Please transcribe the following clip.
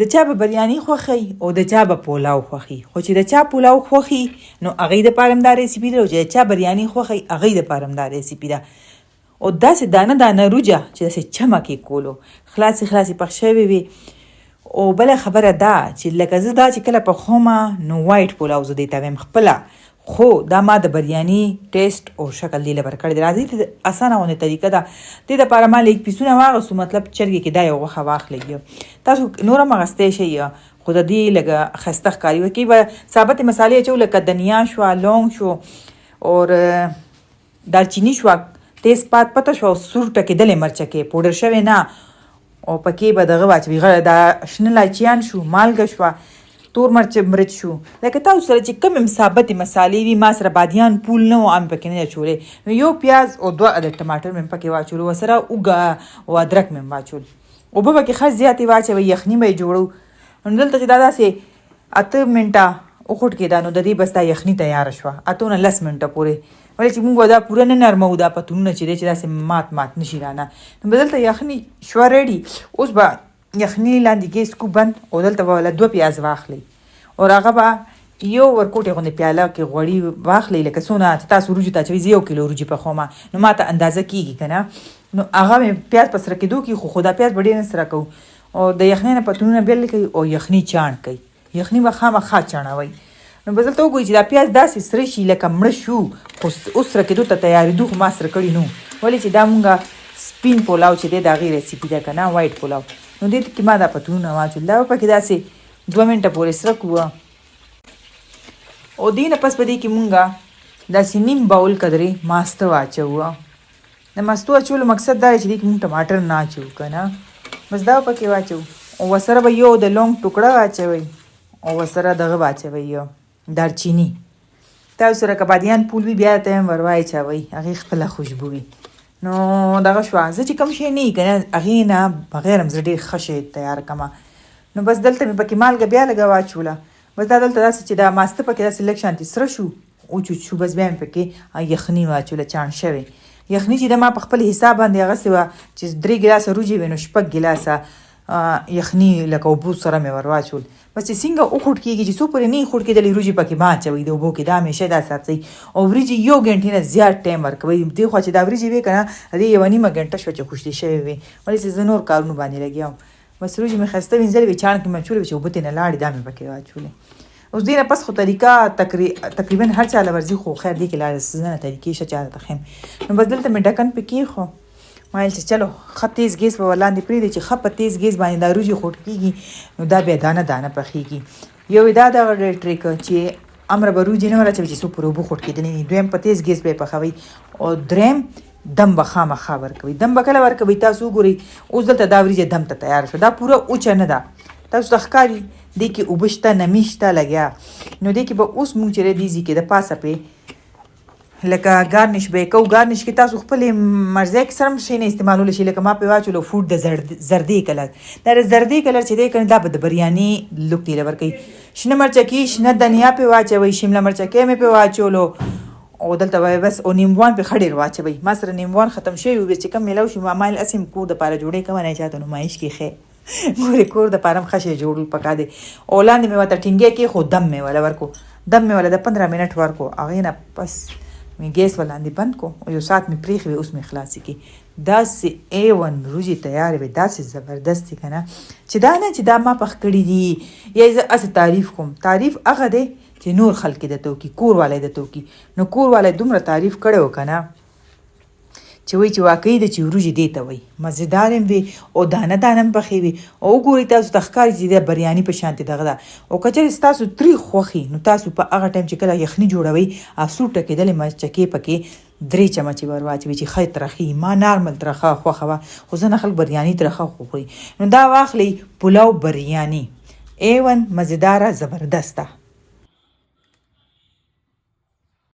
د چا به بریانی خوښي او د چا به پلاؤ خوښي، خو چې د چا پلاؤ خوښي نو هغې دپاره هم دا ریسپي ده، او چې د چا بریانی خوښي هغې دپاره هم دا ریسپي ده. او داسې دانه دانه روجه چې داسې چمک یې کولو، خلاصې خلاصې پخ شوې وي. او بله خبره دا چې لکه زه دا چې کله پخومه نو وایټ پلاؤ زه دې ته وایم خپله، خو دا ما د بریانی ټیسټ او شکل دې لپاره کړی دی. راځئ اسانه غوندې طریقه ده. دې دپاره ما لیک پیسونه واغستو، مطلب چرګې کې دا یو غوښه واخلئ. تاسو نور هم اخیستی شئ، خو د دې لږه ښایسته ښکاري. ورکې به ثابتې مسالې اچو، لکه دنیا شوه، لونګ شو، اور دارچینی شوه، تیز پات پته شوه، او سور ټکېدلې مرچکې پوډر شوې نه، او پکې به دغه واچوي، دا شنه لاچیان شو، مالګه شوه، تور مرچ شو. لکه تاسو سره چې کوم ثابتې مسالې وي، ما سره بادیان پول نه و، ام پکې نه اچولی، نو یو پیاز او 2 عدد ټماټر مې پکې واچولو، ورسره اوږه او ادرک مې واچول. اوبه پکې ښه زیاتې واچوئ، یخني به یې جوړو. نو دلته چې دا داسې 8 منټه وخوټ کېده، نو د دې بس دا یخني تیاره شوه 8 نه 10 منټه پورې. ولې چې موږ دا پوره نه نرمو دا پتونونه چې دی چې داسې مات نشي رانه. نو به دلته یخني شوه ریډي. اوس به یخني لاندې ګیس کو بند، او دلته به ولا 2 پیاز واخلئ، او هغه به یو ورکوټې غوندې پیاله کې غوړي واخلئ، لکه څونه چې تاسو روجي ته اچوئ. زه 1 کیلو روجي پخومه، نو ما ته اندازه کېږي که نه. نو هغه مې پیاز په سره کېدو کې، خو دا پیاز به ډېر نه سره کوو، او د یخنۍ نه پتونونه بیل کوي، او یخني چاڼ کوي. یخني به خامخا چاڼوئ. نو به دلته وګورئ چې دا پیاز داسې سره شي لکه مړه شو، خو اوس سره کېدو ته تیارېدو، خو ما سره کړي نو. ولې چې دا مونږه سپین پلاو چې دی د هغې ریسپي ده که نه، وایټ پلاو. نو دې کې ما دا پتونونه واچول، دا به پکې داسې 2 منټه پورې سره کړو. او دې نه پس په دې کې مونږه داسې نیم باول قدرې ماسته واچوو. د ماستو اچولو مقصد دا دی چې دې کې مونږ ټماټر نه اچوو که نه، بس دا پکې واچوو. او ورسره به یو د لونګ ټوکړه واچوئ، او ورسره دغه واچوئ دارچینی. تاسو سره که بادیان پول وي بیا ته هم ور واچوئ، هغې خپله خوشبو وي. نو دغه شوه. زه چې کوم شی نه وي که نه، هغې نه بغیر هم زه ډېر ښه شی تیار کړمه. نو بس دلته مې پکې مالګه بیا لږه واچوله. بس دا دلته داسې چې دا ماسته پکې داسې لږ شانتې سره شو، وچوچ شو، بس بیا مې پکې یخني واچوله چاڼ شوې. یخني چې د ما په خپل حساب باندې هغسې وه چې 3 ګلاسه روجې وې، نو 6 ګلاسه یخني لکه اوبو سره مې ور واچول. بس چې څنګه وخوټ کېږي، چې څو پورې نه خوټ کېدلې روجې پکې مه اچوئ د اوبو کې، دا همیشه دا ساتئ. او وریجې 1 ګنټې نه زیات ټایم ورکوئ. دې خوا چې دا وریجې وې که نه، دې 1.5 ګنټه شوه چې خوشتې شوې وې، ولې چې زه نور کارونو باندې لګیا وم. بس روجې مې ښایسته وینځلې وې، چاڼ کې مې اچولې وې چې اوبه ترې نه لاړې، دا مې پکې واچولې. اوس دې نه پس خو طریقه تقریبا هر چا له ورځي، خو خیر دې کې لا زه نه طریقې ښه چا ته ښیم. نو بس دلته مې ډکن پې کېښو، ما ویل چې چلو ښه تیز ګیس به ورلاندې پرېږدئ، چې ښه په تیز ګیس باندې دا روجې خوټ کېږي، نو دا بیا دانه دانه پخېږي. یو دا دغه ټریک چې امره به روجې نه ور اچوئ چې څو پورې اوبه خوټ کېدلې نه. 2م په تیز ګیس به یې پخوئ، او 3م دم به خامخا ورکوئ. دم به کله ورکوئ تاسو وګورئ. اوس دلته دا وریجې دم ته تیار شوه، دا پوره اوچه نه ده، تاسو ته ښکاري. دې کې اوبه شته، نمي شته لګیا. نو دې کې به اوس مونږ چې دی کې د پاسه پې لکه ګارنش به یې کوو. ګارنش کې تاسو خپلې مرضۍ کې سره هم شی نه استعمالولی شي. لکه ما پې واچولو فوډ د زردې کلر. دا د زردې کلر چې دی که نه، دا به د بریاني لوک دی ورکوي. شنه مرچکي، شنه دنیا پې واچوئ، شمله مرچکۍ مې پې واچولو، او دلته به بس او نیمبوان پې ښه ډېر واچوئ. ما سره نیمبوان ختم شوي وو، چې کوم میلاو شي ما مایل هسې م کور دپاره جوړې کوه، نه چاته نمایش کې ښې ګورې کور دپاره هم ښه شی جوړول پکار دی. او لاندې مې ورته ټینګی کېښود، دم مې وله ورکو، دم مې وله د 15 منټ ورکو. هغې نه پس مې ګیس ورلاندې بند کو، او 1 ساعت مې پرېښې وې، اوس مې خلاصې کړې. داسې A1 روجې تیارې وې، داسې زبردست دي که نه، چې دا نه چې دا ما پخ کړي دي یا زه هسې تعریف کوم. تعریف هغه دی چې نور خلک درته وکړي، کور والی درته وکړي. نو کور والی دومره تعریف کړی و که نه، چې وایي چې واقعي ده چې وروجې دې ته وایي. مزېدار هم وي، او دانه دانه هم پخې وي، او وګورئ تاسو ته ښکاري چې د بریاني په شانتې دغه ده. او که چېرې ستاسو تریخ خوښي، نو تاسو په هغه ټایم چې کله یخني جوړوئ، سور ټکېدلې مرچکې پکې 3 چمچې ور واچوئ چې ښه ترخي. ما نارمل ترخه خوښه وه، خو ځینې خلک بریاني ترخه خوري. نو دا واخلئ پلاو بریاني A1 مزېداره زبردسته.